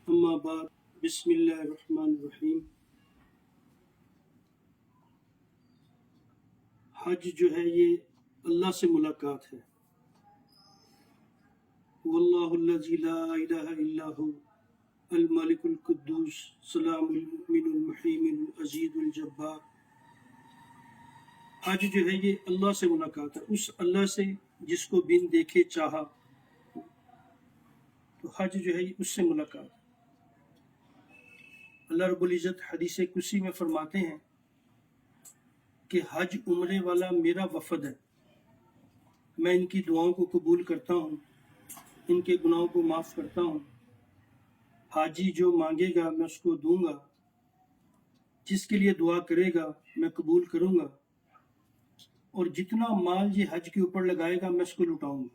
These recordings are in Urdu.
اما بعد بسم اللہ الرحمن الرحیم۔ حج جو ہے یہ اللہ سے ملاقات ہے۔ واللہ الذی لا الہ الا هو الملک القدوس سلام المؤمن المحیم العزیز الجبار۔ حج جو ہے یہ اللہ سے ملاقات ہے، اس اللہ سے جس کو بن دیکھے چاہا، تو حج جو ہے اس سے ملاقات ہے۔ اللہ رب العزت حدیث قدسی میں فرماتے ہیں کہ حج عمرے والا میرا وفد ہے، میں ان کی دعاؤں کو قبول کرتا ہوں، ان کے گناہوں کو معاف کرتا ہوں۔ حاجی جو مانگے گا میں اس کو دوں گا، جس کے لیے دعا کرے گا میں قبول کروں گا، اور جتنا مال یہ حج کے اوپر لگائے گا میں اس کو لٹاؤں گا۔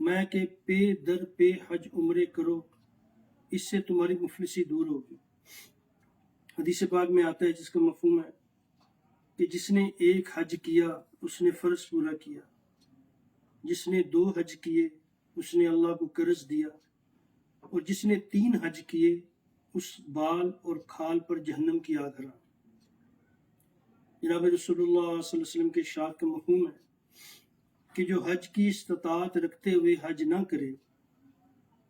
میں کہ پے در پے حج عمرے کرو، اس سے تمہاری مفلسی دور ہوگی۔ حدیث پاک میں آتا ہے جس کا مفہوم ہے کہ جس نے ایک حج کیا اس نے فرض پورا کیا، جس نے 2 حج کیے اس نے اللہ کو قرض دیا، اور جس نے 3 حج کیے اس بال اور کھال پر جہنم کی آگ حرام۔ جناب رسول اللہ صلی اللہ علیہ وسلم کے ارشاد کا مفہوم ہے کہ جو حج کی استطاعت رکھتے ہوئے حج نہ کرے،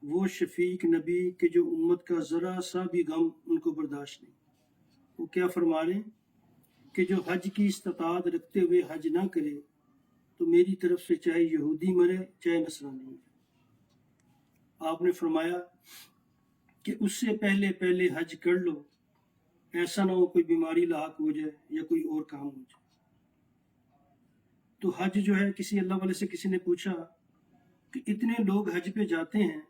وہ شفیق نبی کہ جو امت کا ذرا سا بھی غم ان کو برداشت نہیں۔ وہ کیا فرما رہے ہیں کہ جو حج کی استطاعت رکھتے ہوئے حج نہ کرے تو میری طرف سے چاہے یہودی مرے چاہے نصرانی مرے۔ آپ نے فرمایا کہ اس سے پہلے حج کر لو، ایسا نہ ہو کوئی بیماری لاحق ہو جائے یا کوئی اور کام ہو جائے۔ تو حج جو ہے، کسی اللہ والے سے کسی نے پوچھا کہ اتنے لوگ حج پہ جاتے ہیں،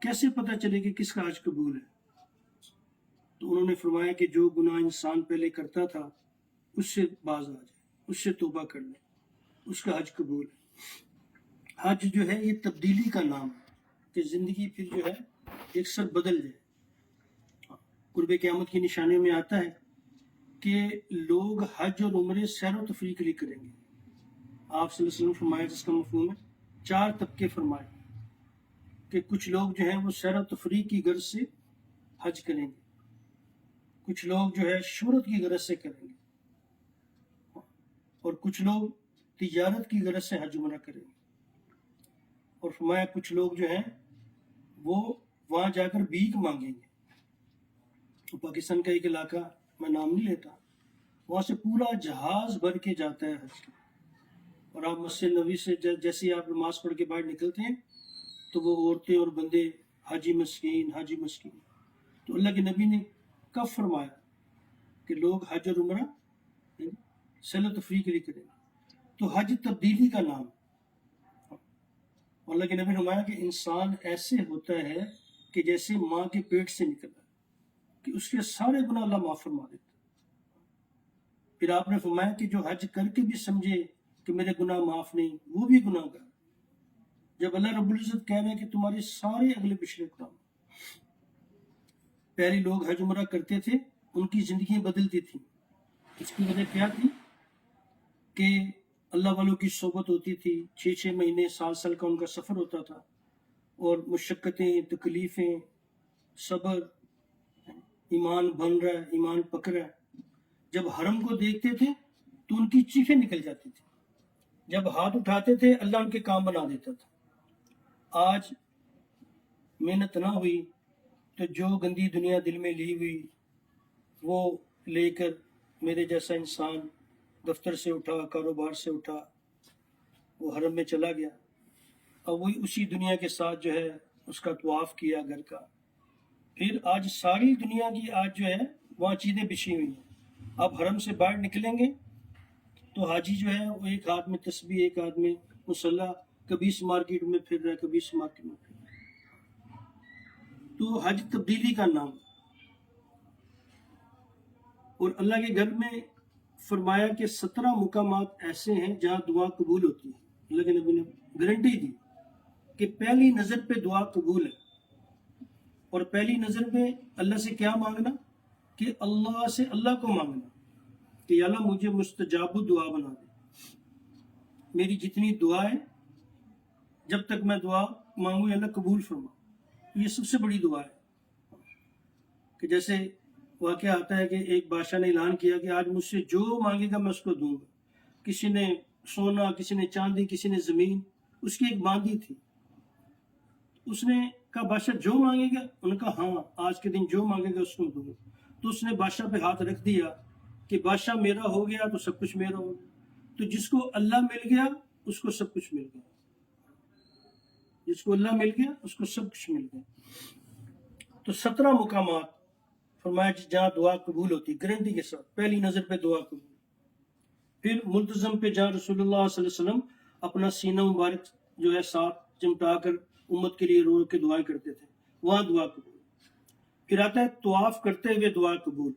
کیسے پتہ چلے کہ کس کا حج قبول ہے؟ تو انہوں نے فرمایا کہ جو گناہ انسان پہلے کرتا تھا اس سے باز آ جائے، اس سے توبہ کر لے، اس کا حج قبول ہے۔ حج جو ہے یہ تبدیلی کا نام ہے کہ زندگی پھر جو ہے ایک سر بدل جائے۔ قرب قیامت کی نشانیوں میں آتا ہے کہ لوگ حج اور عمرے سیر و تفریح کے لیے کریں گے۔ آپ صلی اللہ علیہ وسلم فرمایا جس کا مفہوم ہے 4 طبقے فرمائے کہ کچھ لوگ جو ہیں وہ سیر و تفریح کی غرض سے حج کریں گے، کچھ لوگ جو ہے شہرت کی غرض سے کریں گے، اور کچھ لوگ تجارت کی غرض سے حج عمرہ کریں گے، اور فرمایا کچھ لوگ جو ہیں وہ وہاں جا کر بھیک مانگیں گے۔ تو پاکستان کا ایک علاقہ، میں نام نہیں لیتا، وہاں سے پورا جہاز بھر کے جاتا ہے حج کے، اور آپ مسجد نبوی سے جیسے ہی آپ نماز پڑھ کے باہر نکلتے ہیں تو وہ عورتیں اور بندے حاجی مسکین حاجی مسکین۔ تو اللہ کے نبی نے کب فرمایا کہ لوگ حج اور عمرہ سیر و تفریح کے لیے کریں گے؟ تو حج تبدیلی کا نام ہے۔ اللہ کے نبی نے فرمایا کہ انسان ایسے ہوتا ہے کہ جیسے ماں کے پیٹ سے نکلا، کہ اس کے سارے گناہ اللہ معاف فرما دیتا۔ پھر آپ نے فرمایا کہ جو حج کر کے بھی سمجھے کہ میرے گناہ معاف نہیں، وہ بھی گناہ گار۔ جب اللہ رب العزت کہہ رہے ہیں کہ تمہارے سارے اگلے پچھلے گناہ، پہلے لوگ حج عمرہ کرتے تھے، ان کی زندگیاں بدلتی تھیں۔ اس کی وجہ کیا تھی کہ اللہ والوں کی صحبت ہوتی تھی، 6 مہینے سال کا ان کا سفر ہوتا تھا، اور مشقتیں، تکلیفیں، صبر، ایمان بن رہا ہے، ایمان پک رہا ہے۔ جب حرم کو دیکھتے تھے تو ان کی چیخیں نکل جاتی تھی، جب ہاتھ اٹھاتے تھے اللہ ان کے کام بنا دیتا تھا۔ آج محنت نہ ہوئی تو جو گندی دنیا دل میں لی ہوئی وہ لے کر میرے جیسا انسان دفتر سے اٹھا، کاروبار سے اٹھا، وہ حرم میں چلا گیا، اور وہی اسی دنیا کے ساتھ جو ہے اس کا طواف کیا گھر کا۔ پھر آج ساری دنیا کی آج جو ہے وہاں چیزیں بچھی ہوئی ہیں۔ اب حرم سے باہر نکلیں گے تو حاجی جو ہے وہ ایک ہاتھ میں تسبیح، ایک ہاتھ میں مصلی، کبھی اس مارکیٹ میں پھر رہا ہے، کبھی اس مارکیٹ میں پھر رہا ہے۔ تو حج تبدیلی کا نام۔ اور اللہ کے گھر میں فرمایا کہ 17 مقامات ایسے ہیں جہاں دعا قبول ہوتی ہے۔ اللہ کے نبی نے گارنٹی دی کہ پہلی نظر پہ دعا قبول ہے، اور پہلی نظر پہ اللہ سے کیا مانگنا؟ کہ اللہ سے اللہ کو مانگنا کہ یا اللہ مجھے مستجاب دعا بنا دے۔ میری جتنی دعا ہے، جب تک میں دعا مانگوں یا اللہ قبول فرما۔ یہ سب سے بڑی دعا ہے کہ جیسے واقعہ آتا ہے کہ ایک بادشاہ نے اعلان کیا کہ آج مجھ سے جو مانگے گا میں اس کو دوں گا. کسی نے سونا، کسی نے چاندی، کسی نے زمین. اس کی ایک باندھی تھی. اس نے کہا بادشاہ جو مانگے گا؟ انہوں نے کہا ہاں آج کے دن جو مانگے گا اس کو دوں گا. تو اس نے بادشاہ پہ ہاتھ رکھ دیا کہ بادشاہ میرا ہو گیا تو سب کچھ میرا ہو گیا. تو جس کو اللہ مل گیا اس کو سب کچھ مل گیا. جس کو اللہ مل گیا اس کو سب کچھ مل گیا. تو 17 مقامات فرمایا جہاں دعا قبول ہوتی گارنٹی کے ساتھ، پہلی نظر پہ دعا قبول. پھر ملتزم پہ جہاں رسول اللہ صلی اللہ علیہ وسلم اپنا سینہ مبارک جو ہے ساتھ چمٹا کر امت کے لیے رو کے دعائیں کرتے تھے، وہاں دعا قبول. پھر آتا ہے طواف کرتے ہوئے دعا قبول،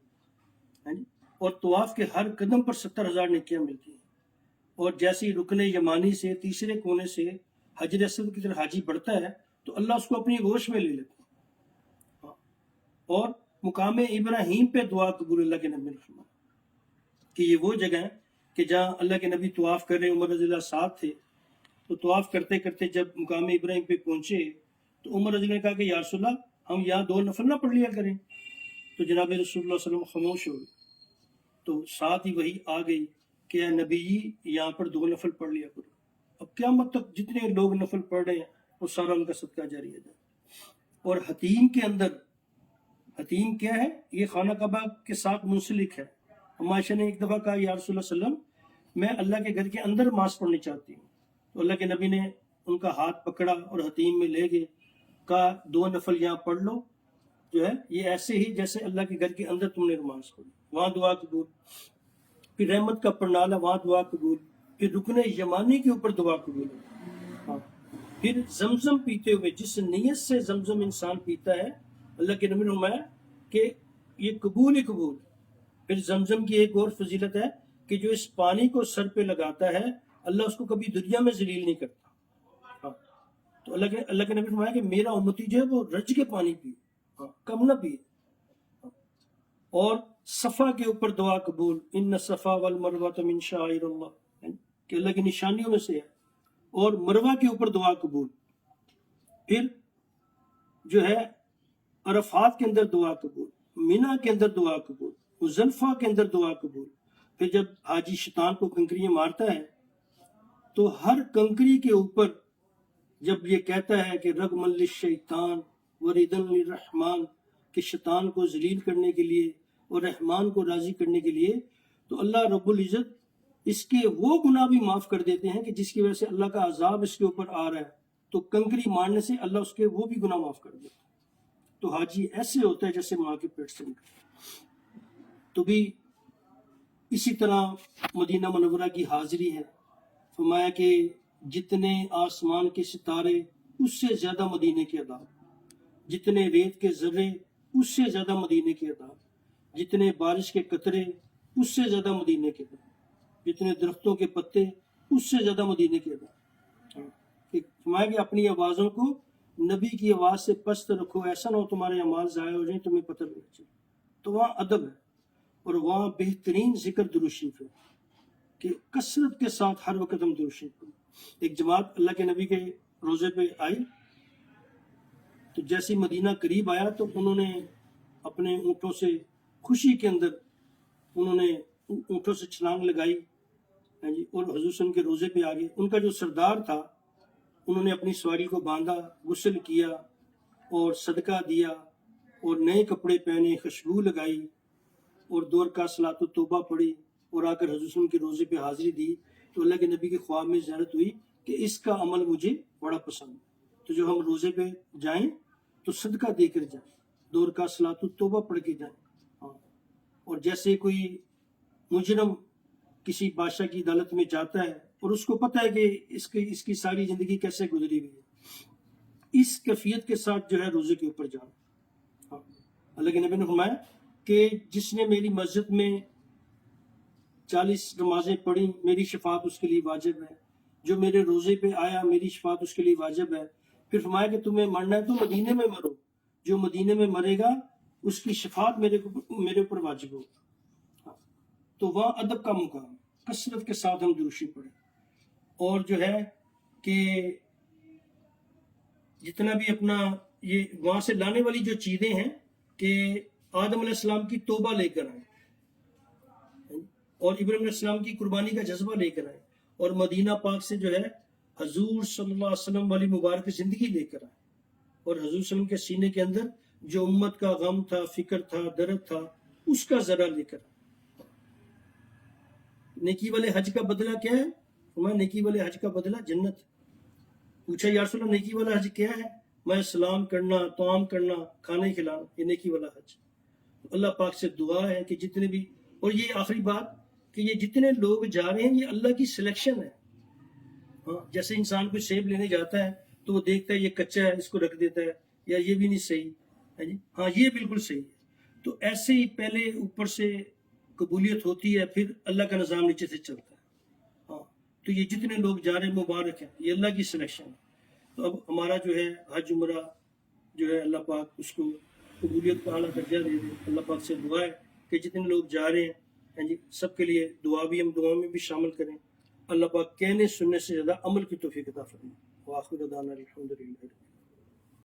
اور طواف کے ہر قدم پر 70,000 نیکیاں ملتی ہیں. اور جیسے ہی رکن یمانی سے تیسرے کونے سے حجر اسود کی طرف حاجی بڑھتا ہے تو اللہ اس کو اپنی گوش میں لے لیتا ہے. اور مقام ابراہیم پہ دعا قبول اللہ کے نبی نے فرمایا کہ یہ وہ جگہ ہے کہ جہاں اللہ کے نبی طواف کر رہے، عمر رضی اللہ ساتھ تھے. تو طواف کرتے کرتے جب مقام ابراہیم پہ پہنچے تو عمر رضی اللہ نے کہا کہ یا رسول اللہ ہم یہاں 2 نفل نہ پڑھ لیا کریں. تو جناب رسول اللہ صلی اللہ علیہ وسلم خاموش ہو گئے. تو ساتھ ہی وہی آ گئی کہ اے نبی یہاں پر 2 نفل پڑھ لیا کرو. اب قیامت تک جتنے لوگ نفل پڑھ رہے ہیں وہ سارا ان کا صدقہ جاری ہے. اور حتیم کے اندر، حتیم کیا ہے؟ یہ خانہ کعبہ کے ساتھ منسلک ہے. عائشہ نے ایک دفعہ کہا یا رسول اللہ صلی اللہ علیہ وسلم میں اللہ کے گھر کے اندر نماز پڑھنی چاہتی ہوں. تو اللہ کے نبی نے ان کا ہاتھ پکڑا اور حتیم میں لے گئے، کہا 2 نفل یہاں پڑھ لو، جو ہے یہ ایسے ہی جیسے اللہ کے گھر کے اندر تم نے نماز پڑھی، وہاں دعا قبول. پھر رحمت کا پرنالا، وہاں دعا قبول. پھر رکن یمانی کے اوپر دعا قبول. پھر زمزم پیتے ہوئے، جس نیت سے زمزم انسان پیتا ہے اللہ کے نبی نے فرمایا کہ یہ قبول ہی قبول. پھر زمزم کی ایک اور فضیلت ہے کہ جو اس پانی کو سر پہ لگاتا ہے اللہ اس کو کبھی دنیا میں ذلیل نہیں کرتا. تو اللہ کے نبی نے فرمایا کہ میرا امتی جو ہے وہ رج کے پانی پیے، کم نہ پیے. اور صفا کے اوپر دعا قبول، ان صفا والمروہ من شعائر اللہ، کہ اللہ کی نشانیوں میں سے ہے. اور مروہ کے اوپر دعا قبول. پھر جو ہے عرفات کے اندر دعا قبول، مینا کے اندر دعا قبول، مزدلفہ کے اندر دعا قبول. پھر جب حاجی شیطان کو کنکریاں مارتا ہے تو ہر کنکری کے اوپر جب یہ کہتا ہے کہ رغم للشیطان وردن للرحمن، کہ شیطان کو ذلیل کرنے کے لیے اور رحمان کو راضی کرنے کے لیے، تو اللہ رب العزت اس کے وہ گناہ بھی معاف کر دیتے ہیں کہ جس کی وجہ سے اللہ کا عذاب اس کے اوپر آ رہا ہے. تو کنکری مارنے سے اللہ اس کے وہ بھی گناہ معاف کر دیتا ہے. تو حاجی ایسے ہوتا ہے جیسے ماں کے پیٹ سے نکلا. تو بھی اسی طرح مدینہ منورہ کی حاضری ہے. فرمایا کہ جتنے آسمان کے ستارے اس سے زیادہ مدینے کے عذاب، جتنے ریت کے ذرے اس سے زیادہ مدینے کے عذاب، جتنے بارش کے قطرے اس سے زیادہ مدینے کے عذاب، جتنے درختوں کے پتے اس سے زیادہ مدینے کے عذاب. فرمایا کہ اپنی آوازوں کو نبی کی آواز سے پست رکھو، ایسا نہ ہو تمہارے اعمال ضائع ہو جائیں تمہیں پتہ نہیں چلے. تو وہاں ادب ہے اور وہاں بہترین ذکر درود شریف ہے کہ کثرت کے ساتھ ہر وقت ہم درود شریف پڑھیں. ایک جماعت اللہ کے نبی کے روزے پہ آئی، تو جیسے مدینہ قریب آیا تو انہوں نے اپنے اونٹوں سے خوشی کے اندر انہوں نے اونٹوں سے چھلانگ لگائی اور حضور صلی اللہ علیہ وسلم کے روزے پہ آ گئے. ان کا جو سردار تھا انہوں نے اپنی سواری کو باندھا، غسل کیا اور صدقہ دیا اور نئے کپڑے پہنے، خوشبو لگائی اور 2 رکعت صلاۃ التوبہ پڑھی اور آ کر حضور صلی اللہ علیہ وسلم کے روزے پہ حاضری دی. تو اللہ کے نبی کے خواب میں زیارت ہوئی کہ اس کا عمل مجھے بڑا پسند ہے. تو جو ہم روزے پہ جائیں تو صدقہ دے کر جائیں، 2 رکعت صلاۃ التوبہ پڑھ کے جائیں. اور جیسے کوئی مجرم کسی بادشاہ کی عدالت میں جاتا ہے اور اس کو پتہ ہے کہ اس کی ساری زندگی کیسے گزری ہوئی ہے، اس کیفیت کے ساتھ جو ہے روزے کے اوپر جانا. اللہ کے نبی نے فرمایا کہ جس نے میری مسجد میں 40 نمازیں پڑھی میری شفاعت اس کے لیے واجب ہے، جو میرے روزے پہ آیا میری شفاعت اس کے لیے واجب ہے. پھر فرمایا کہ تمہیں مرنا ہے تو مدینے میں مرو، جو مدینے میں مرے گا اس کی شفاعت میرے اوپر واجب ہوگی. تو وہاں ادب کا مقام، کثرت کے ساتھ ہم درود شریف پڑھیں. اور جو ہے کہ جتنا بھی اپنا یہ وہاں سے لانے والی جو چیزیں ہیں کہ آدم علیہ السلام کی توبہ لے کر آئیں اور ابراہیم علیہ السلام کی قربانی کا جذبہ لے کر آئیں اور مدینہ پاک سے جو ہے حضور صلی اللہ علیہ وسلم والی مبارک زندگی لے کر آئیں اور حضور صلی اللہ علیہ وسلم کے سینے کے اندر جو امت کا غم تھا، فکر تھا، درد تھا، اس کا ذرا لے کر آئیں۔ نیکی والے حج کا بدلہ کیا ہے؟ فرمایا نیکی والے حج کا بدلہ جنت۔ پوچھا یا رسول اللہ نیکی والا حج کیا ہے؟ میں سلام کرنا، طعام کرنا، کھانے کھلانا، یہ نیکی والا حج۔ اللہ پاک سے دعا ہے کہ جتنے بھی، اور یہ آخری بات کہ یہ جتنے لوگ جا رہے ہیں یہ اللہ کی سلیکشن ہے۔ ہاں، جیسے انسان کوئی سیب لینے جاتا ہے تو وہ دیکھتا ہے یہ کچا ہے، اس کو رکھ دیتا ہے، یا یہ بھی نہیں صحیح ہے جی، ہاں یہ بالکل صحیح ہے۔ تو ایسے ہی پہلے اوپر سے قبولیت ہوتی ہے، پھر اللہ کا نظام نیچے سے چلتا ہے۔ ہاں، تو یہ جتنے لوگ جا رہے ہیں مبارک ہیں، یہ اللہ کی سلیکشن ہے۔ تو اب ہمارا جو ہے حج عمرہ جو ہے اللہ پاک اس کو قبولیت کا اعلیٰ درجہ دے دے۔ اللہ پاک سے دعا ہے کہ جتنے لوگ جا رہے ہیں جی سب کے لیے دعا بھی، ہم دعا میں بھی شامل کریں۔ اللہ پاک کہنے سننے سے زیادہ عمل کی توفیق عطا فرمائے۔ وآخر دعوانا الحمدللہ۔